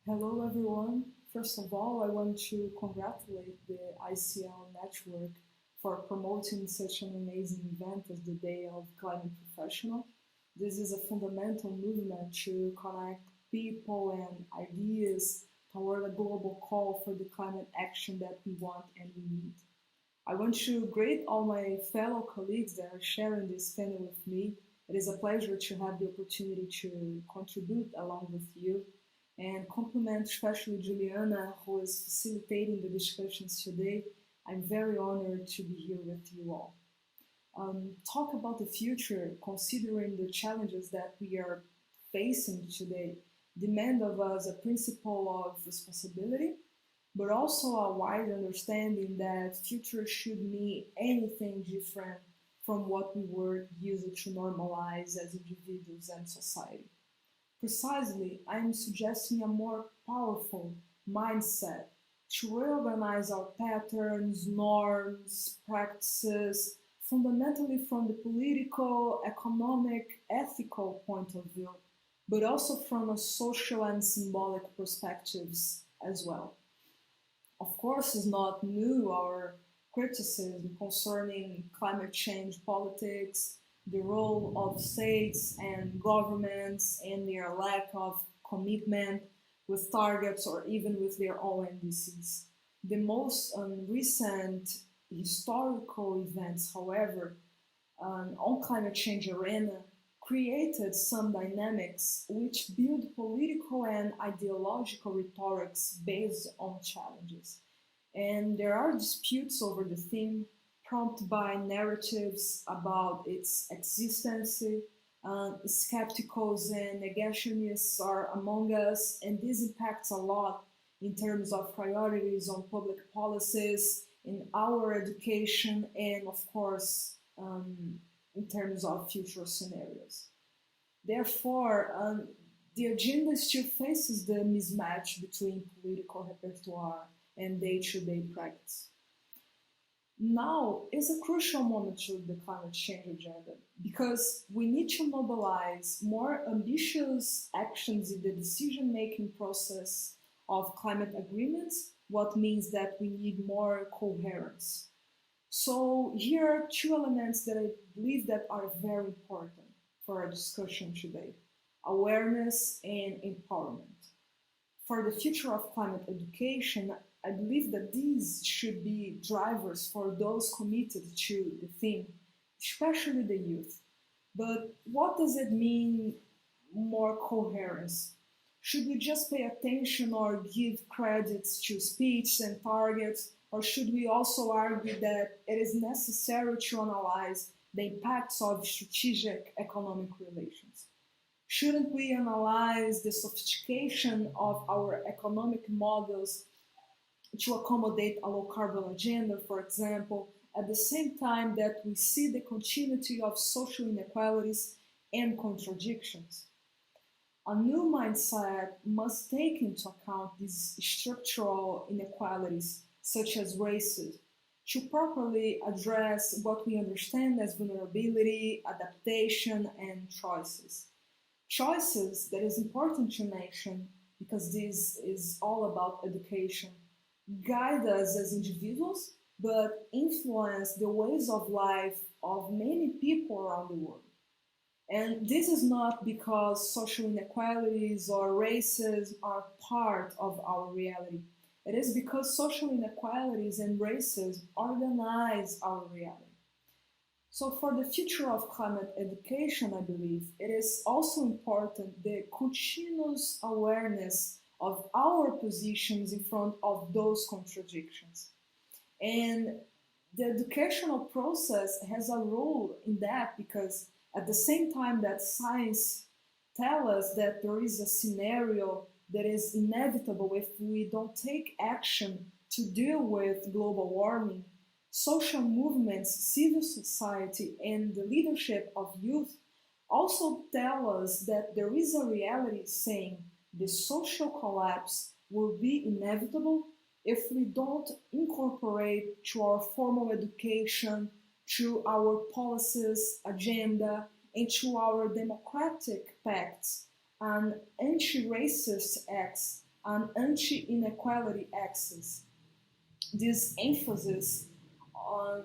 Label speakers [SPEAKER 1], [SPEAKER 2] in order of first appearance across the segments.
[SPEAKER 1] Hello everyone. First of all, I want to congratulate the YCL network for promoting such an amazing event as the Day of Climate Professional. This is a fundamental movement to connect people and ideas toward a global call for the climate action that we want and we need. I want to greet all my fellow colleagues that are sharing this panel with me. It is a pleasure to have the opportunity to contribute along with you and compliment especially Juliana, who is facilitating the discussions today. I'm very honored to be here with you all. Talk about the future, considering the challenges that we are facing today, demand of us a principle of responsibility, but also a wide understanding that future should mean anything different from what we were used to normalize as individuals and society. Precisely, I'm suggesting a more powerful mindset to reorganize our patterns, norms, practices, fundamentally from the political, economic, ethical point of view, but also from a social and symbolic perspectives as well. Of course, it's not new our criticism concerning climate change politics, the role of states and governments, and their lack of commitment with targets or even with their own NDCs. The most recent historical events, however, on climate change arena created some dynamics which build political and ideological rhetorics based on challenges. And there are disputes over the theme, prompted by narratives about its existence. Skepticals and negationists are among us, and this impacts a lot in terms of priorities on public policies, in our education, and of course, in terms of future scenarios. Therefore, the agenda still faces the mismatch between political repertoire and day-to-day practice. Now is a crucial moment to the climate change agenda because we need to mobilize more ambitious actions in the decision-making process of climate agreements, what means that we need more coherence. So here are two elements that I believe that are very important for our discussion today: awareness and empowerment. For the future of climate education, I believe that these should be drivers for those committed to the theme, especially the youth. But what does it mean, more coherence? Should we just pay attention or give credits to speech and targets, or should we also argue that it is necessary to analyze the impacts of strategic economic relations? Shouldn't we analyze the sophistication of our economic models to accommodate a low carbon agenda, for example, at the same time that we see the continuity of social inequalities and contradictions? A new mindset must take into account these structural inequalities, such as racism, to properly address what we understand as vulnerability, adaptation, and choices. Choices that is important to mention because this is all about education, guide us as individuals, but influence the ways of life of many people around the world. And this is not because social inequalities or racism are part of our reality. It is because social inequalities and racism organize our reality. So for the future of climate education, I believe it is also important the continuous awareness of our positions in front of those contradictions. And the educational process has a role in that because at the same time that science tells us that there is a scenario that is inevitable if we don't take action to deal with global warming, social movements, civil society, and the leadership of youth also tell us that there is a reality saying the social collapse will be inevitable if we don't incorporate to our formal education, to our policies, agenda, and to our democratic pacts and anti-racist acts an anti-inequality axis. This emphasis on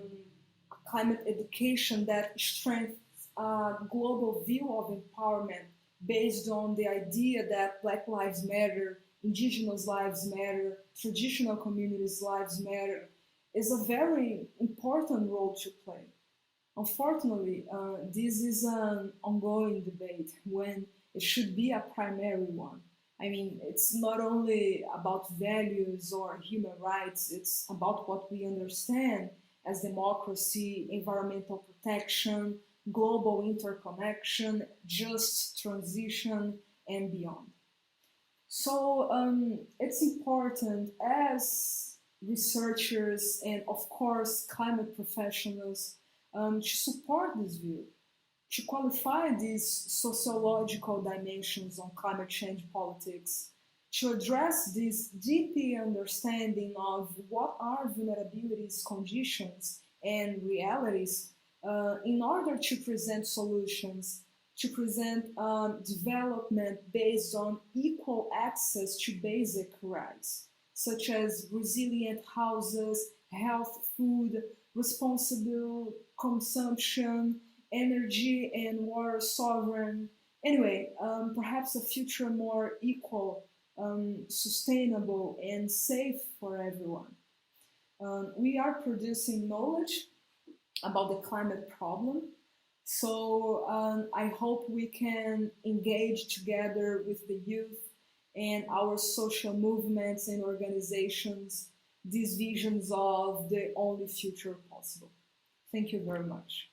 [SPEAKER 1] climate education that strengthens a global view of empowerment based on the idea that Black lives matter, Indigenous lives matter, traditional communities' lives matter, is a very important role to play. Unfortunately, this is an ongoing debate when it should be a primary one. I mean, it's not only about values or human rights, it's about what we understand as democracy, environmental protection, global interconnection, just transition, and beyond. So it's important as researchers and, of course, climate professionals to support this view, to qualify these sociological dimensions on climate change politics, to address this deeper understanding of what are vulnerabilities, conditions, and realities in order to present solutions, to present development based on equal access to basic rights, such as resilient houses, health, food, responsible consumption, energy and water sovereign. Anyway, perhaps a future more equal, sustainable, and safe for everyone. We are producing knowledge about the climate problem. So I hope we can engage together with the youth and our social movements and organizations these visions of the only future possible. Thank you very much.